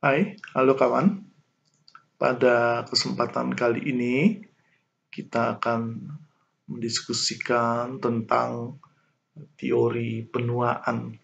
Hai, halo kawan. Pada kesempatan kali ini, kita akan mendiskusikan tentang teori penuaan.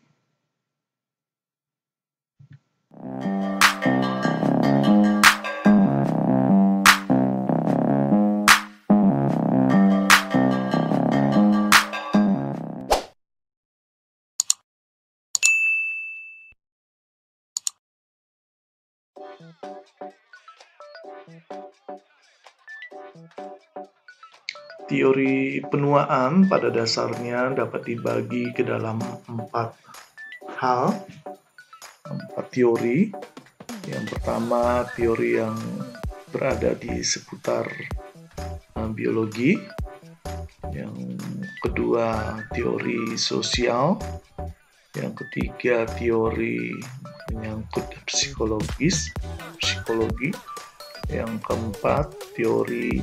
Teori penuaan pada dasarnya dapat dibagi ke dalam empat teori. Yang pertama, teori yang berada di seputar biologi. Yang kedua, teori sosial. Yang ketiga, teori menyangkut psikologi. Yang keempat, teori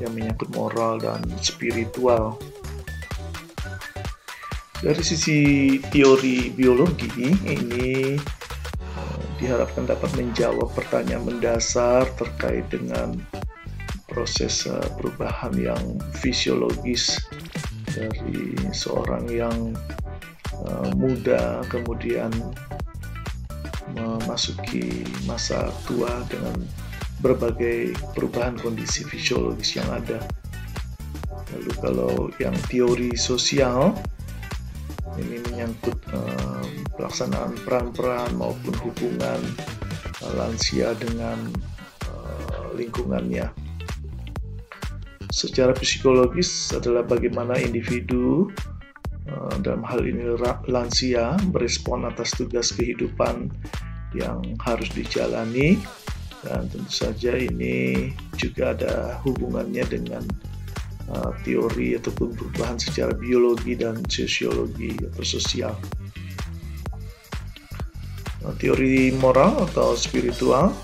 yang menyangkut moral dan spiritual. Dari sisi teori biologi ini diharapkan dapat menjawab pertanyaan mendasar terkait dengan proses perubahan yang fisiologis dari seorang yang muda kemudian memasuki masa tua dengan berbagai perubahan kondisi fisiologis yang ada. Lalu kalau yang teori sosial ini menyangkut pelaksanaan peran-peran maupun hubungan lansia dengan lingkungannya. Secara psikologis adalah bagaimana individu dalam hal ini lansia berespon atas tugas kehidupan yang harus dijalani, dan tentu saja ini juga ada hubungannya dengan teori ataupun perubahan secara biologi dan sosiologi atau sosial. Teori moral atau spiritual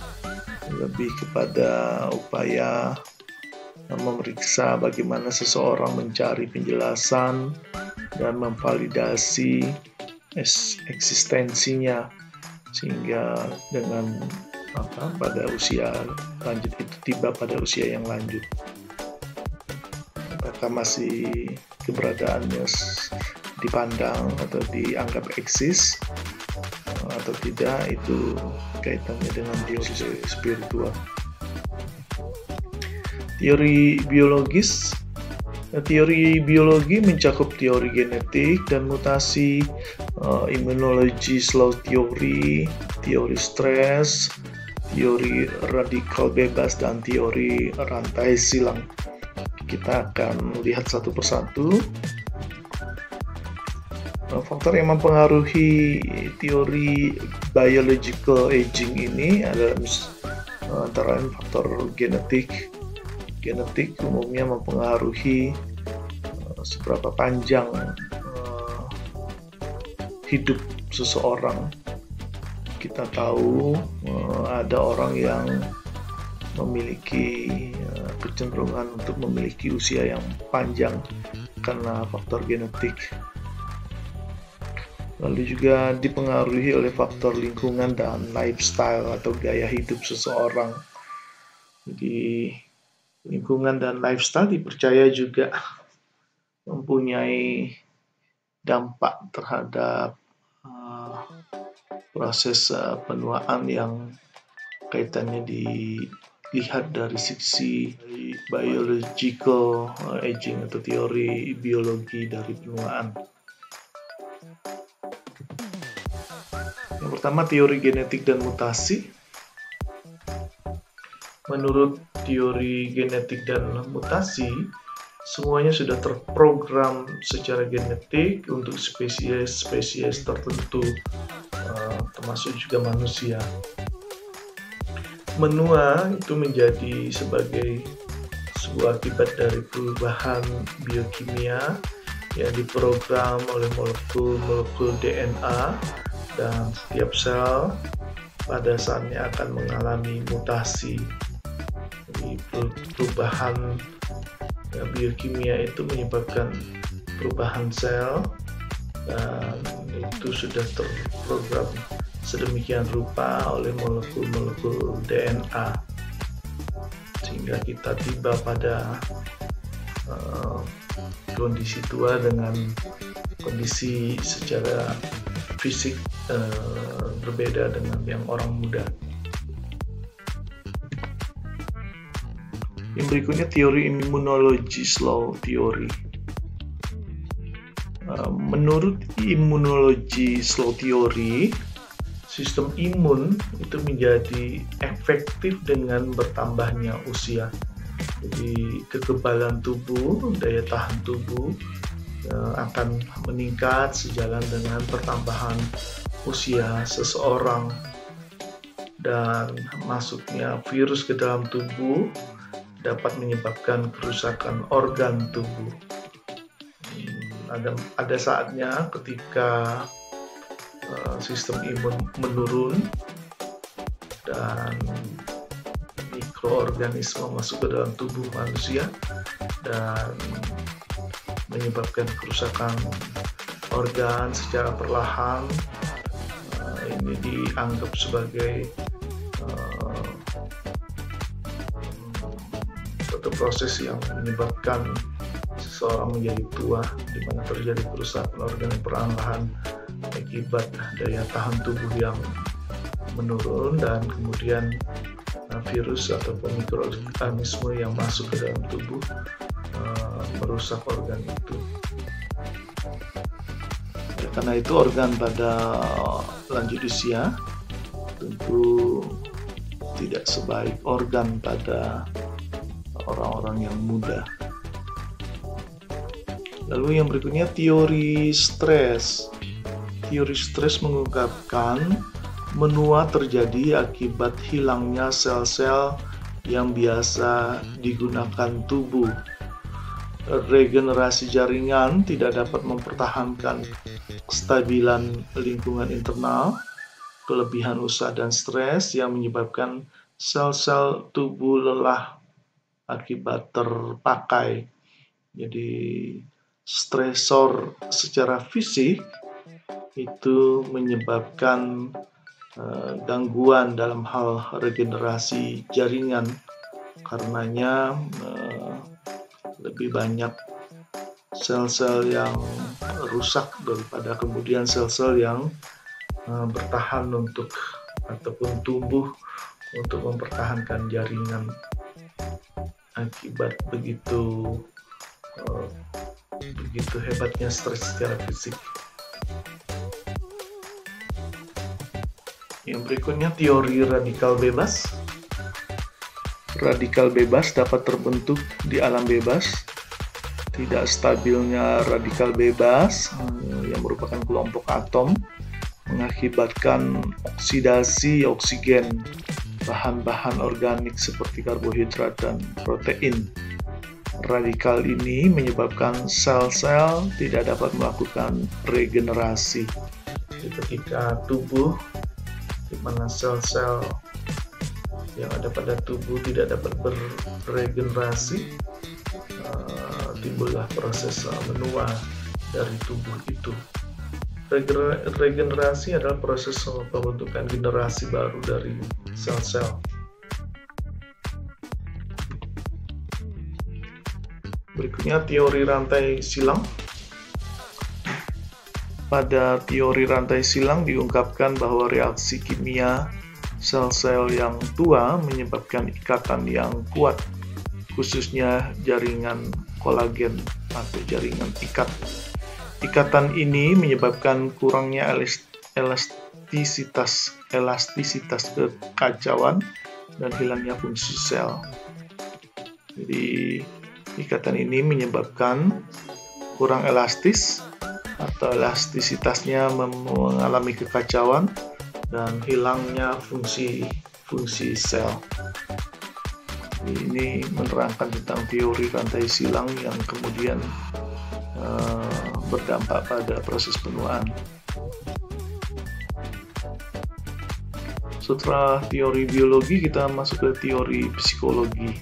lebih kepada upaya memeriksa bagaimana seseorang mencari penjelasan dan memvalidasi eksistensinya, sehingga dengan pada usia lanjut itu tiba pada usia yang lanjut. Apakah masih keberadaannya dipandang atau dianggap eksis atau tidak, itu kaitannya dengan teori spiritual. Teori biologis. Teori biologi mencakup teori genetik dan mutasi, imunologi slow teori, teori stres, teori radikal bebas, dan teori rantai silang. Kita akan melihat satu persatu. Faktor yang mempengaruhi teori biological aging ini adalah antara lain faktor genetik. Genetik umumnya mempengaruhi seberapa panjang hidup seseorang. Kita tahu ada orang yang memiliki kecenderungan untuk memiliki usia yang panjang karena faktor genetik. Lalu juga dipengaruhi oleh faktor lingkungan dan lifestyle atau gaya hidup seseorang. Jadi lingkungan dan lifestyle dipercaya juga mempunyai dampak terhadap proses penuaan yang kaitannya dilihat dari sisi biological aging atau teori biologi dari penuaan. Yang pertama, teori genetik dan mutasi. Menurut teori genetik dan mutasi, semuanya sudah terprogram secara genetik untuk spesies tertentu, termasuk juga manusia. Menua itu menjadi sebagai sebuah akibat dari perubahan biokimia yang diprogram oleh molekul DNA, dan setiap sel pada saatnya akan mengalami mutasi. Jadi perubahan biokimia itu menyebabkan perubahan sel, dan itu sudah terprogram sedemikian rupa oleh molekul-molekul DNA, sehingga kita tiba pada kondisi tua dengan kondisi secara fisik berbeda dengan yang orang muda. Yang berikutnya teori immunology slow theory. Menurut immunology slow theory, sistem imun itu menjadi efektif dengan bertambahnya usia. Jadi kekebalan tubuh, daya tahan tubuh akan meningkat sejalan dengan pertambahan usia seseorang, dan masuknya virus ke dalam tubuh dapat menyebabkan kerusakan organ tubuh. Ada saatnya ketika sistem imun menurun dan mikroorganisme masuk ke dalam tubuh manusia dan menyebabkan kerusakan organ secara perlahan. Ini dianggap sebagai suatu proses yang menyebabkan seseorang menjadi tua, di mana terjadi kerusakan organ perlahan akibat daya tahan tubuh yang menurun, dan kemudian virus ataupun mikroorganisme yang masuk ke dalam tubuh merusak organ itu. Karena itu organ pada lanjut usia tentu tidak sebaik organ pada orang-orang yang muda. Lalu yang berikutnya teori stres. Teori stres mengungkapkan menua terjadi akibat hilangnya sel-sel yang biasa digunakan tubuh. Regenerasi jaringan tidak dapat mempertahankan kestabilan lingkungan internal. Kelebihan usaha dan stres yang menyebabkan sel-sel tubuh lelah akibat terpakai. Jadi stresor secara fisik itu menyebabkan gangguan dalam hal regenerasi jaringan. Karenanya lebih banyak sel-sel yang rusak daripada kemudian sel-sel yang bertahan untuk ataupun tumbuh untuk mempertahankan jaringan. Akibat begitu hebatnya stres secara fisik. Yang berikutnya teori radikal bebas. Radikal bebas dapat terbentuk di alam bebas. Tidak stabilnya radikal bebas yang merupakan kelompok atom mengakibatkan oksidasi oksigen bahan-bahan organik seperti karbohidrat dan protein. Radikal ini menyebabkan sel-sel tidak dapat melakukan regenerasi. Jadi ketika tubuh, di mana sel-sel yang ada pada tubuh tidak dapat berregenerasi, timbullah proses menua dari tubuh itu. Regenerasi adalah proses pembentukan generasi baru dari sel-sel. Berikutnya teori rantai silang. Pada teori rantai silang diungkapkan bahwa reaksi kimia sel-sel yang tua menyebabkan ikatan yang kuat, khususnya jaringan kolagen atau jaringan ikat. Ikatan ini menyebabkan kurangnya elastisitas kekacauan dan hilangnya fungsi sel. Jadi ikatan ini menyebabkan kurang elastis atau elastisitasnya mengalami kekacauan dan hilangnya fungsi sel. Ini menerangkan tentang teori rantai silang yang kemudian berdampak pada proses penuaan. Setelah teori biologi, kita masuk ke teori psikologi.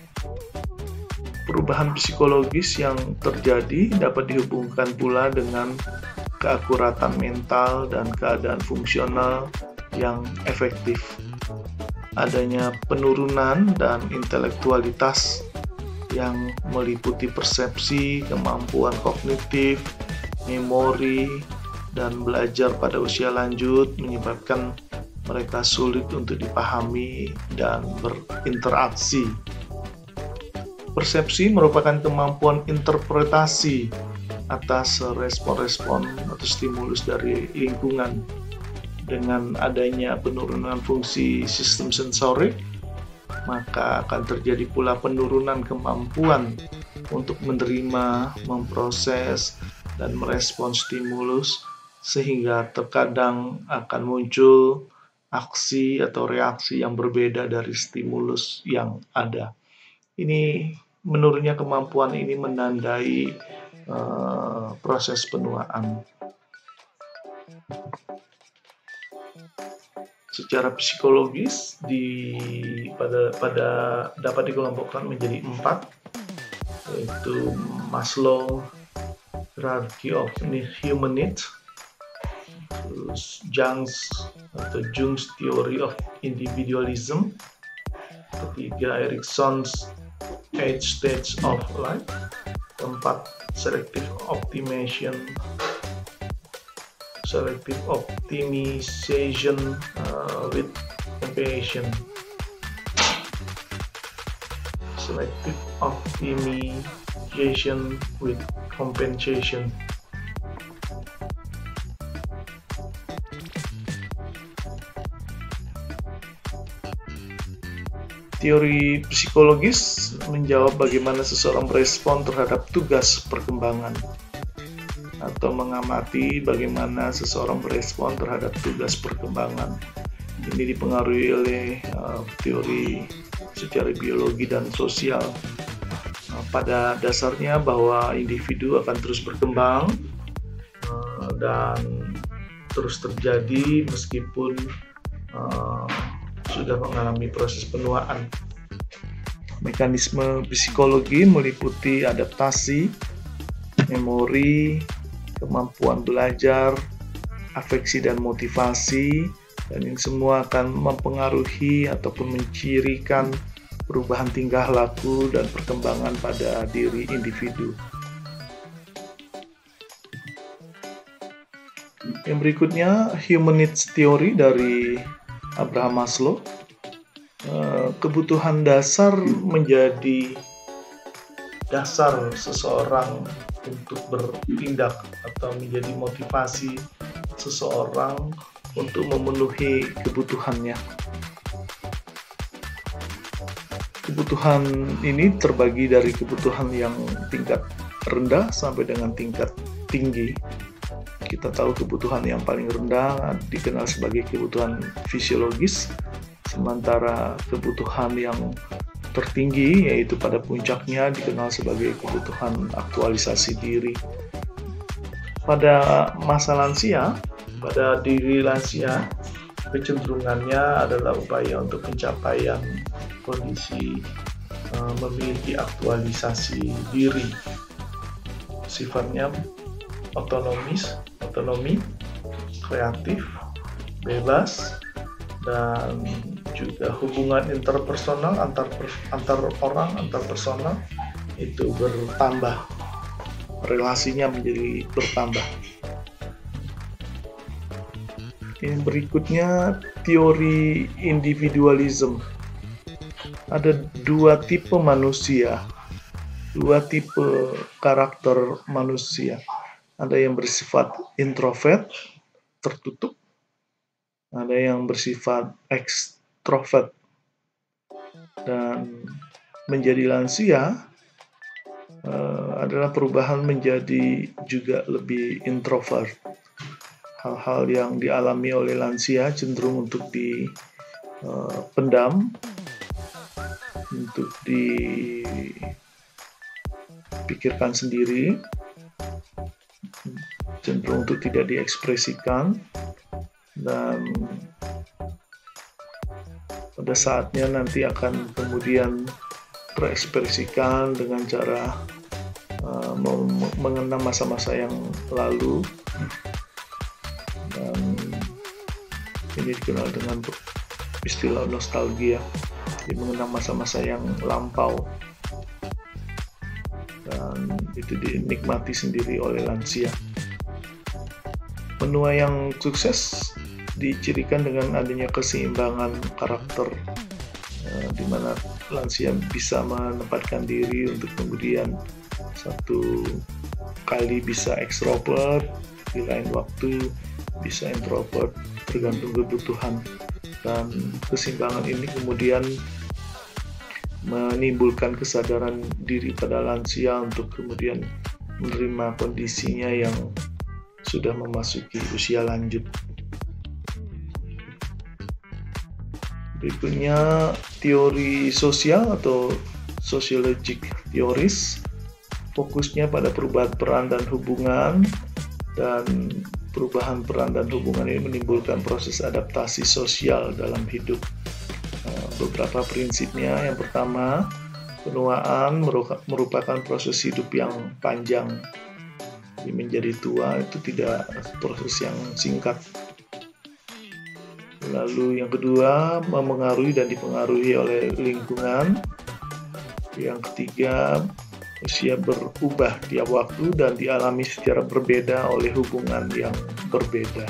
Perubahan psikologis yang terjadi dapat dihubungkan pula dengan keakuratan mental dan keadaan fungsional yang efektif. Adanya penurunan dan intelektualitas yang meliputi persepsi, kemampuan kognitif, memori, dan belajar pada usia lanjut menyebabkan mereka sulit untuk dipahami dan berinteraksi. Persepsi merupakan kemampuan interpretasi atas respon-respon atau stimulus dari lingkungan. Dengan adanya penurunan fungsi sistem sensorik, maka akan terjadi pula penurunan kemampuan untuk menerima, memproses, dan merespon stimulus, sehingga terkadang akan muncul aksi atau reaksi yang berbeda dari stimulus yang ada. Ini menurunnya kemampuan ini menandai proses penuaan. Secara psikologis dapat dikelompokkan menjadi 4, yaitu Maslow hierarchy of human needs, terus Jung's theory of individualism, ketiga Erikson's 8 stages of life, keempat selective optimization with compassion. Selective optimization with compensation. Teori psikologis menjawab bagaimana seseorang berespon terhadap tugas perkembangan, atau mengamati bagaimana seseorang berespon terhadap tugas perkembangan. Ini dipengaruhi oleh teori secara biologi dan sosial. Pada dasarnya bahwa individu akan terus berkembang dan terus terjadi meskipun sudah mengalami proses penuaan. Mekanisme psikologi meliputi adaptasi, memori, kemampuan belajar, afeksi dan motivasi, dan ini semua akan mempengaruhi ataupun mencirikan perubahan tingkah laku dan perkembangan pada diri individu. Yang berikutnya, Human Needs Theory dari Abraham Maslow. Kebutuhan dasar menjadi dasar seseorang untuk bertindak atau menjadi motivasi seseorang untuk memenuhi kebutuhannya. Kebutuhan ini terbagi dari kebutuhan yang tingkat rendah sampai dengan tingkat tinggi. Kita tahu kebutuhan yang paling rendah dikenal sebagai kebutuhan fisiologis, sementara kebutuhan yang tertinggi, yaitu pada puncaknya, dikenal sebagai kebutuhan aktualisasi diri. Pada masa lansia, pada diri lansia, kecenderungannya adalah upaya untuk pencapaian kondisi memiliki aktualisasi diri. Sifatnya otonomi, kreatif, bebas, dan juga hubungan interpersonal antar orang, antar personal itu bertambah, relasinya menjadi bertambah. Yang berikutnya, teori individualism. Ada 2 tipe manusia, 2 tipe karakter manusia. Ada yang bersifat introvert, tertutup, ada yang bersifat extrovert. Dan menjadi lansia adalah perubahan menjadi juga lebih introvert. Hal-hal yang dialami oleh lansia cenderung untuk dipendam, untuk dipikirkan sendiri, cenderung untuk tidak diekspresikan, dan pada saatnya nanti akan kemudian terekspresikan dengan cara mengenang masa-masa yang lalu, dan Ini dikenal dengan istilah nostalgia, dia mengenang masa-masa yang lampau, dan itu dinikmati sendiri oleh lansia. Benua yang sukses dicirikan dengan adanya keseimbangan karakter, di mana lansia bisa menempatkan diri untuk kemudian satu kali bisa ekstrovert, di lain waktu bisa introvert, tergantung kebutuhan. Dan keseimbangan ini kemudian menimbulkan kesadaran diri pada lansia untuk kemudian menerima kondisinya yang sudah memasuki usia lanjut. Berikutnya teori sosial atau sociologic theories, fokusnya pada perubahan peran dan hubungan, dan perubahan peran dan hubungan ini menimbulkan proses adaptasi sosial dalam hidup. Beberapa prinsipnya, yang pertama, penuaan merupakan proses hidup yang panjang. Jadi menjadi tua itu tidak proses yang singkat. Lalu yang kedua, memengaruhi dan dipengaruhi oleh lingkungan. Yang ketiga, usia berubah tiap waktu dan dialami secara berbeda oleh hubungan yang berbeda.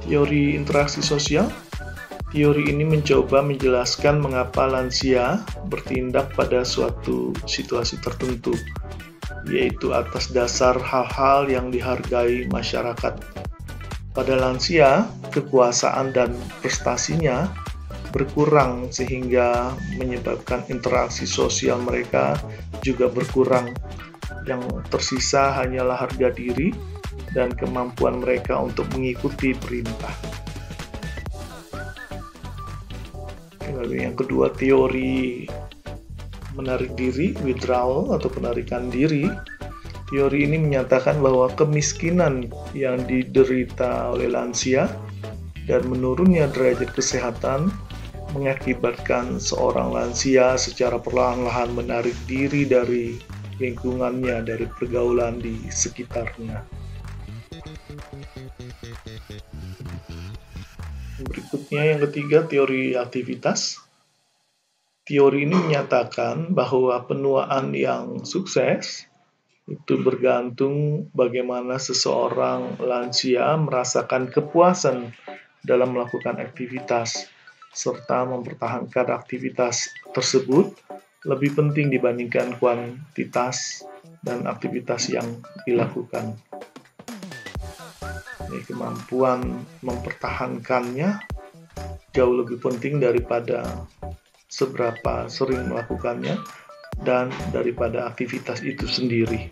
Teori interaksi sosial. Teori ini mencoba menjelaskan mengapa lansia bertindak pada suatu situasi tertentu, yaitu atas dasar hal-hal yang dihargai masyarakat. Pada lansia, kekuasaan dan prestasinya berkurang sehingga menyebabkan interaksi sosial mereka juga berkurang. Yang tersisa hanyalah harga diri dan kemampuan mereka untuk mengikuti perintah. Lalu yang kedua, teori menarik diri, withdrawal atau penarikan diri. Teori ini menyatakan bahwa kemiskinan yang diderita oleh lansia dan menurunnya derajat kesehatan mengakibatkan seorang lansia secara perlahan-lahan menarik diri dari lingkungannya, dari pergaulan di sekitarnya. Berikutnya yang ketiga, teori aktivitas. Teori ini menyatakan bahwa penuaan yang sukses itu bergantung bagaimana seseorang lansia merasakan kepuasan dalam melakukan aktivitas, serta mempertahankan aktivitas tersebut lebih penting dibandingkan kuantitas dan aktivitas yang dilakukan. Kemampuan mempertahankannya jauh lebih penting daripada seberapa sering melakukannya dan daripada aktivitas itu sendiri.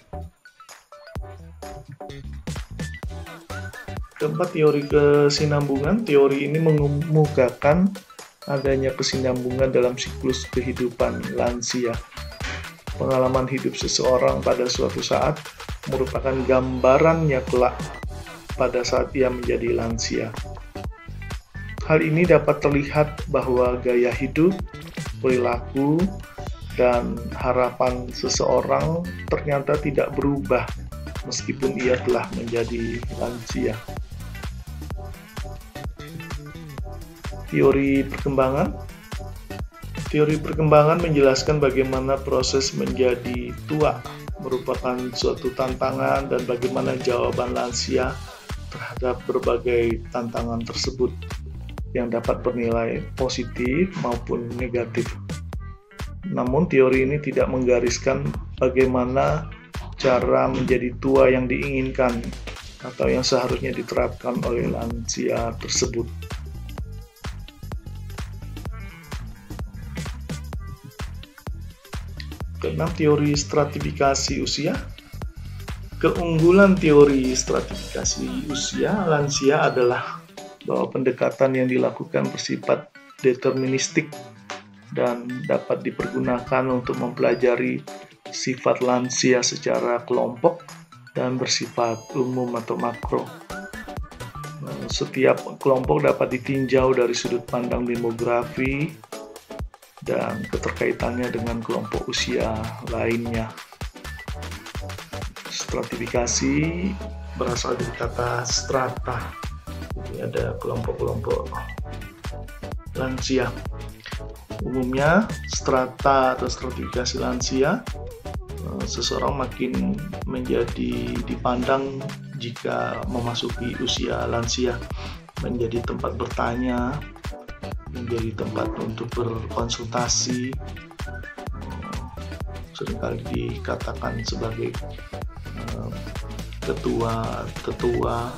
Keempat, teori kesinambungan. Teori ini mengemukakan adanya kesinambungan dalam siklus kehidupan lansia. Pengalaman hidup seseorang pada suatu saat merupakan gambarannya kelak pada saat ia menjadi lansia. Hal ini dapat terlihat bahwa gaya hidup, perilaku, dan harapan seseorang ternyata tidak berubah meskipun ia telah menjadi lansia. Teori perkembangan. Teori perkembangan menjelaskan bagaimana proses menjadi tua merupakan suatu tantangan dan bagaimana jawaban lansia terhadap berbagai tantangan tersebut yang dapat bernilai positif maupun negatif. Namun teori ini tidak menggariskan bagaimana cara menjadi tua yang diinginkan atau yang seharusnya diterapkan oleh lansia tersebut. Keenam, teori stratifikasi usia. Keunggulan teori stratifikasi usia lansia adalah bahwa pendekatan yang dilakukan bersifat deterministik dan dapat dipergunakan untuk mempelajari sifat lansia secara kelompok dan bersifat umum atau makro. Setiap kelompok dapat ditinjau dari sudut pandang demografi dan keterkaitannya dengan kelompok usia lainnya. Stratifikasi berasal dari kata strata. Jadi ada kelompok-kelompok lansia. Umumnya strata atau stratifikasi lansia, seseorang makin menjadi dipandang jika memasuki usia lansia, menjadi tempat bertanya, menjadi tempat untuk berkonsultasi, seringkali dikatakan sebagai ketua, tetua,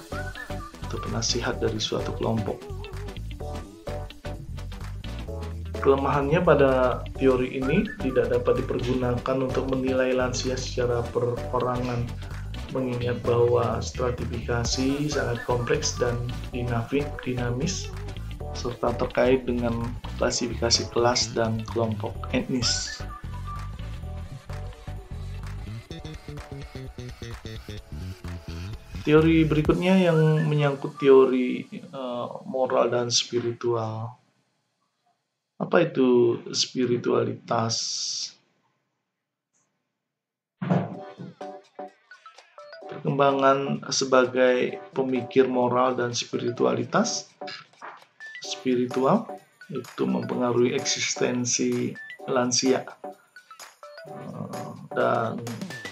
atau penasihat dari suatu kelompok. Kelemahannya pada teori ini tidak dapat dipergunakan untuk menilai lansia secara perorangan, mengingat bahwa stratifikasi sangat kompleks dan dinamis, serta terkait dengan klasifikasi kelas dan kelompok etnis. Teori berikutnya yang menyangkut teori moral dan spiritual. Apa itu spiritualitas? Perkembangan sebagai pemikir moral dan spiritualitas. Spiritual itu mempengaruhi eksistensi lansia, dan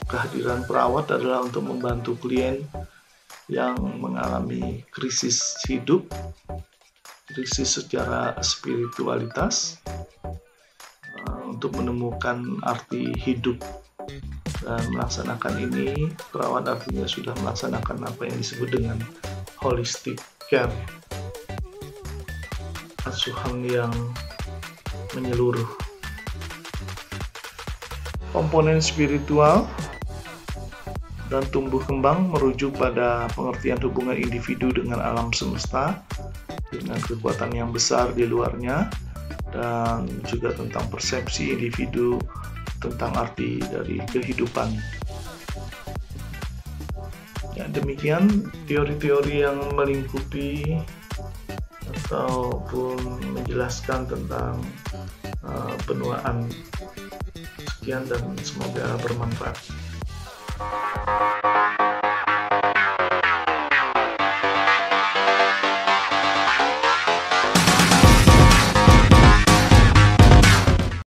kehadiran perawat adalah untuk membantu klien yang mengalami krisis hidup, krisis secara spiritualitas, untuk menemukan arti hidup. Dan melaksanakan ini, perawat artinya sudah melaksanakan apa yang disebut dengan holistic care, asuhan yang menyeluruh. Komponen spiritual dan tumbuh kembang merujuk pada pengertian hubungan individu dengan alam semesta, dengan kekuatan yang besar di luarnya, dan juga tentang persepsi individu tentang arti dari kehidupan. Ya, demikian teori-teori yang melingkupi ataupun menjelaskan tentang penuaan. Sekian dan semoga bermanfaat.